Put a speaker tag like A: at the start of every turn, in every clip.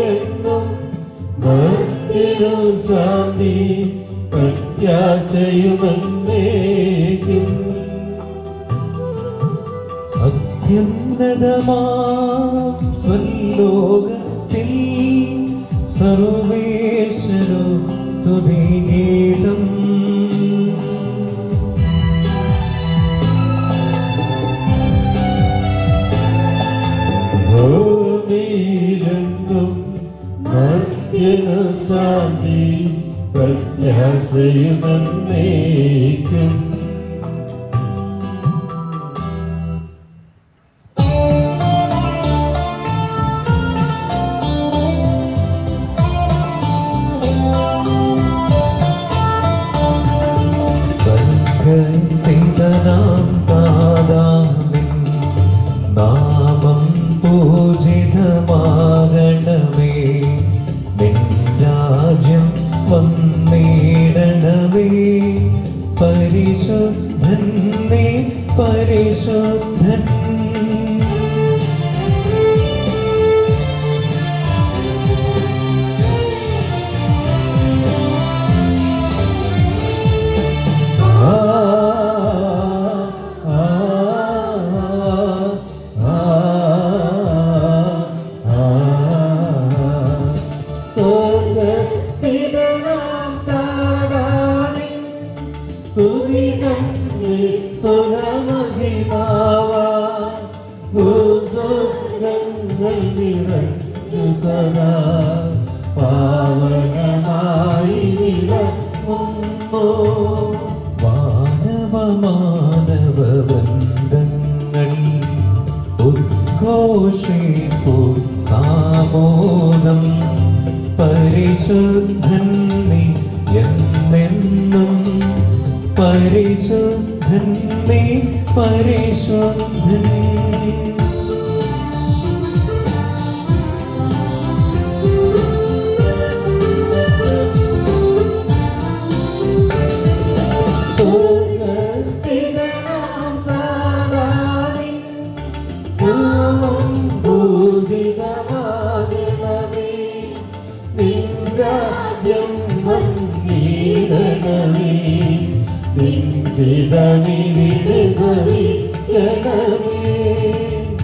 A: ഭൂമിയിലെങ്ങും മർത്യനു ശാന്തി പ്രത്യാശയുമെന്നേക്കും. അത്യുന്നതമാ സ്വലോകത്തിൽ സർവേശ്വരോ സ്തുതിഗീതം. ഭൂമിയിലെങ്ങും മർത്യനു ശാന്തി പ്രത്യാശയുമെന്നേക്കും.
B: സ്ഥിതനാം താതാവിൻ നാമം പൂജിതമാകണമേ. നിൻ രാജ്യം വന്നിടണമേ. പരിശുദ്ധൻ നീ പരിശുദ്ധൻ.
A: പാവനമായി വിളങ്ങുന്നു.
B: മാനവ ബന്ധങ്ങൾ ഉദ്ഘോഷിപ്പു സാമോദം. പരിശുദ്ധൻ നീ എന്നെന്നും പരിശുദ്ധൻ നീ പരിശുദ്ധൻ.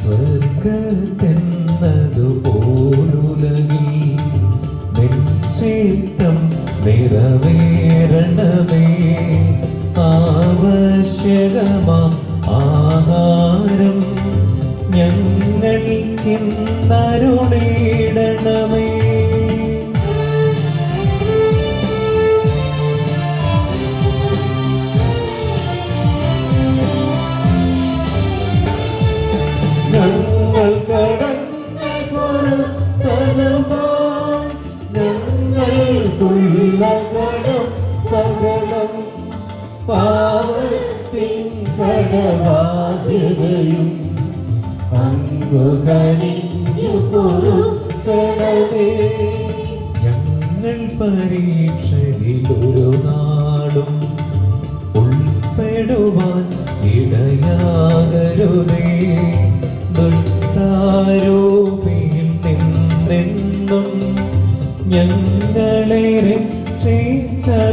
B: സ്വർഗത്തെന്നതുപോലുലകിൽ നിൻ ചിത്തം നിറവേറണമേ. ആവശ്യകമാം ആഹാരം ഞങ്ങൾക്കിന്നരുളിടണമേ.
A: ഞങ്ങൾ കടന്നു പൊറുത്തതുപോൽ ഞങ്ങൾക്കുള്ള കടം സകലം പാവത്തിൻ കടബാധ്യതയും അങ്ങുകനിഞ്ഞു പൊറുക്കണമേ.
B: ഞങ്ങൾ പരീക്ഷയിലൊരു നാടും ഉൾപ്പെടുവാൻ ഇടയാകരുതേ. ദുഷ്ടാരൂപിയിൽ നിന്നെന്നും ഞങ്ങളെ രക്ഷിച്ചരുളണമേ.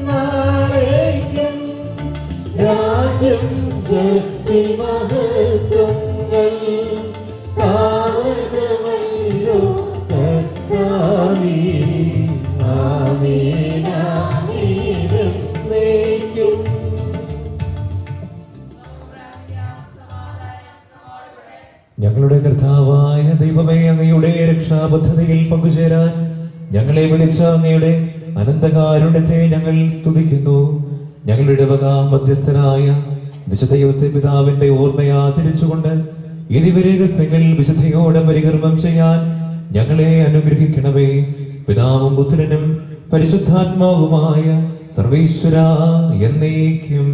A: നാളേക്കും രാജ്യം ശക്തി മഹത്വങ്ങൾ പാവനമല്ലോ കർത്താവേ. ആമേൻ ആമേൻ എന്നേക്കും.
B: ഞങ്ങളുടെ കർത്താവായ ദൈവമേ, അങ്ങയുടെ രക്ഷാപദ്ധതിയിൽ പങ്കുചേരാൻ ഞങ്ങളെ വിളിച്ച അങ്ങയുടെ അനന്തകാരുണ്യത്തെ ഞങ്ങൾ സ്തുതിക്കുന്നു. ഞങ്ങളുടെ ഇടവക മധ്യസ്ഥനായ വിശുദ്ധ യോസേപ്പ് പിതാവിന്റെ ഓർമ്മയെ ആദരിച്ചുകൊണ്ട് ഈ ദിവരഹസ്യങ്ങൾ വിശുദ്ധിയോടെ പരികർമ്മം ചെയ്യാൻ ഞങ്ങളെ അനുഗ്രഹിക്കണമേ. പിതാവും പുത്രനും പരിശുദ്ധാത്മാവുമായ സർവേശ്വര എന്നേക്കും.